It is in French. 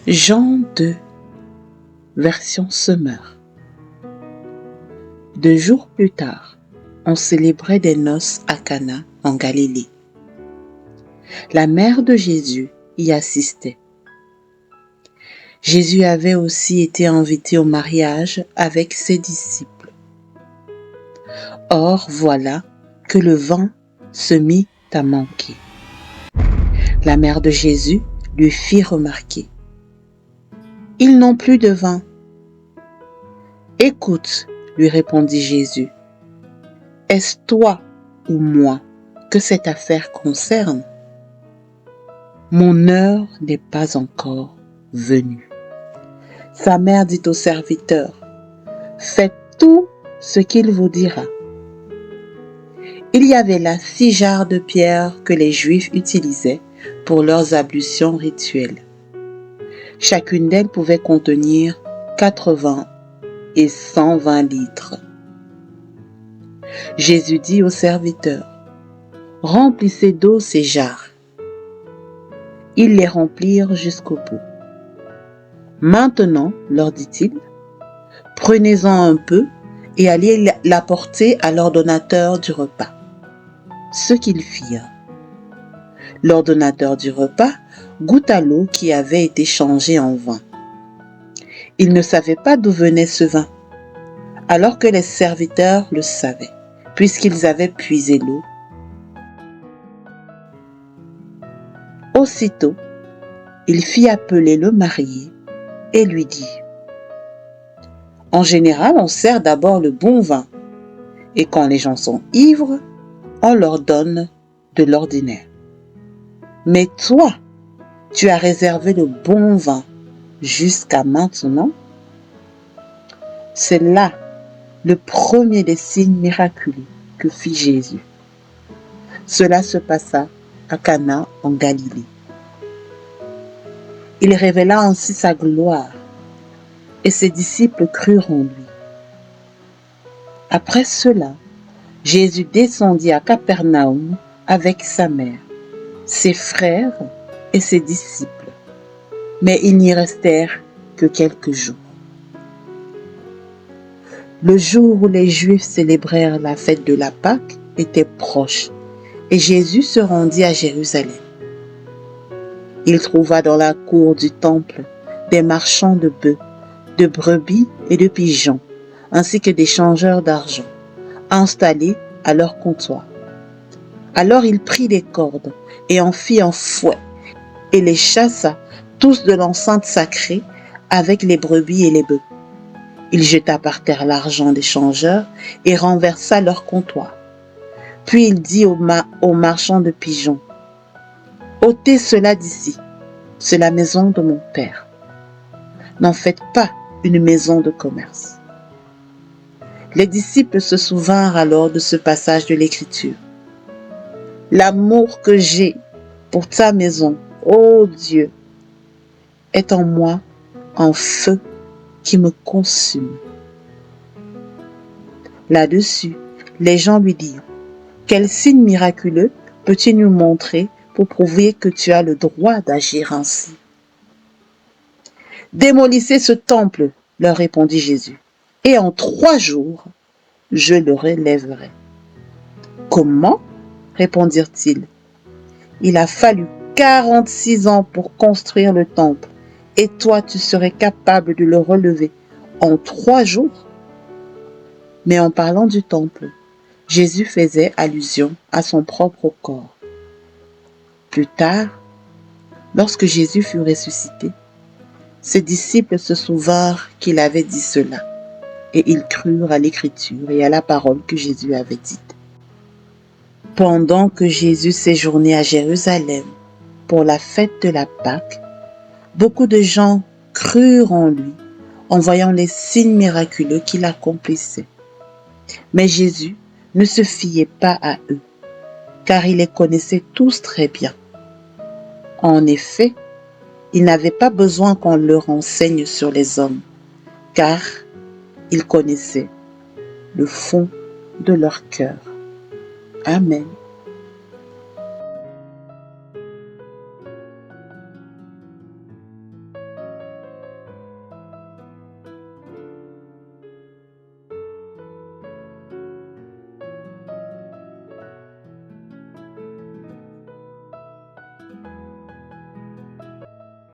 Jean 2, version Semeur. 2 jours plus tard, on célébrait des noces à Cana, en Galilée. La mère de Jésus y assistait. Jésus avait aussi été invité au mariage avec ses disciples. Or, voilà que le vin se mit à manquer. La mère de Jésus lui fit remarquer: « Ils n'ont plus de vin. » « Écoute, lui répondit Jésus, est-ce toi ou moi que cette affaire concerne? Mon heure n'est pas encore venue. » Sa mère dit au serviteur: « Faites tout ce qu'il vous dira. » Il y avait là 6 jarres de pierre que les Juifs utilisaient pour leurs ablutions rituelles. Chacune d'elles pouvait contenir 80 et 120 litres. Jésus dit au serviteur: « Remplissez d'eau ces jarres. » Ils les remplirent jusqu'au bout. « Maintenant, leur dit-il, prenez-en un peu et allez l'apporter à l'ordonnateur du repas. » Ce qu'ils firent. L'ordonnateur du repas goûta l'eau qui avait été changée en vin. Il ne savait pas d'où venait ce vin, alors que les serviteurs le savaient, puisqu'ils avaient puisé l'eau. Aussitôt, il fit appeler le marié et lui dit: « En général, on sert d'abord le bon vin, et quand les gens sont ivres, on leur donne de l'ordinaire. Mais toi, tu as réservé le bon vin jusqu'à maintenant. » C'est là le premier des signes miraculeux que fit Jésus. Cela se passa à Cana en Galilée. Il révéla ainsi sa gloire et ses disciples crurent en lui. Après cela, Jésus descendit à Capernaum avec sa mère, ses frères et ses disciples, mais ils n'y restèrent que quelques jours. Le jour où les Juifs célébrèrent la fête de la Pâque était proche et Jésus se rendit à Jérusalem. Il trouva dans la cour du temple des marchands de bœufs, de brebis et de pigeons, ainsi que des changeurs d'argent, installés à leur comptoir. Alors il prit des cordes et en fit un fouet et les chassa tous de l'enceinte sacrée avec les brebis et les bœufs. Il jeta par terre l'argent des changeurs et renversa leur comptoir. Puis il dit aux marchands de pigeons: « Ôtez cela d'ici, c'est la maison de mon Père. N'en faites pas une maison de commerce. » Les disciples se souvinrent alors de ce passage de l'Écriture. « L'amour que j'ai pour ta maison, ô Dieu, est en moi un feu qui me consume. » Là-dessus, les gens lui dirent: « Quel signe miraculeux peux-tu nous montrer pour prouver que tu as le droit d'agir ainsi? » « Démolissez ce temple, leur répondit Jésus, et en 3 jours, je le relèverai. » « Comment ?» répondirent-ils. « Il a fallu 46 ans pour construire le temple, et toi tu serais capable de le relever en 3 jours? » Mais en parlant du temple, Jésus faisait allusion à son propre corps. Plus tard, lorsque Jésus fut ressuscité, ses disciples se souvinrent qu'il avait dit cela, et ils crurent à l'Écriture et à la parole que Jésus avait dite. Pendant que Jésus séjournait à Jérusalem pour la fête de la Pâque, beaucoup de gens crurent en lui en voyant les signes miraculeux qu'il accomplissait. Mais Jésus ne se fiait pas à eux, car il les connaissait tous très bien. En effet, il n'avait pas besoin qu'on leur enseigne sur les hommes, car il connaissait le fond de leur cœur. Amen.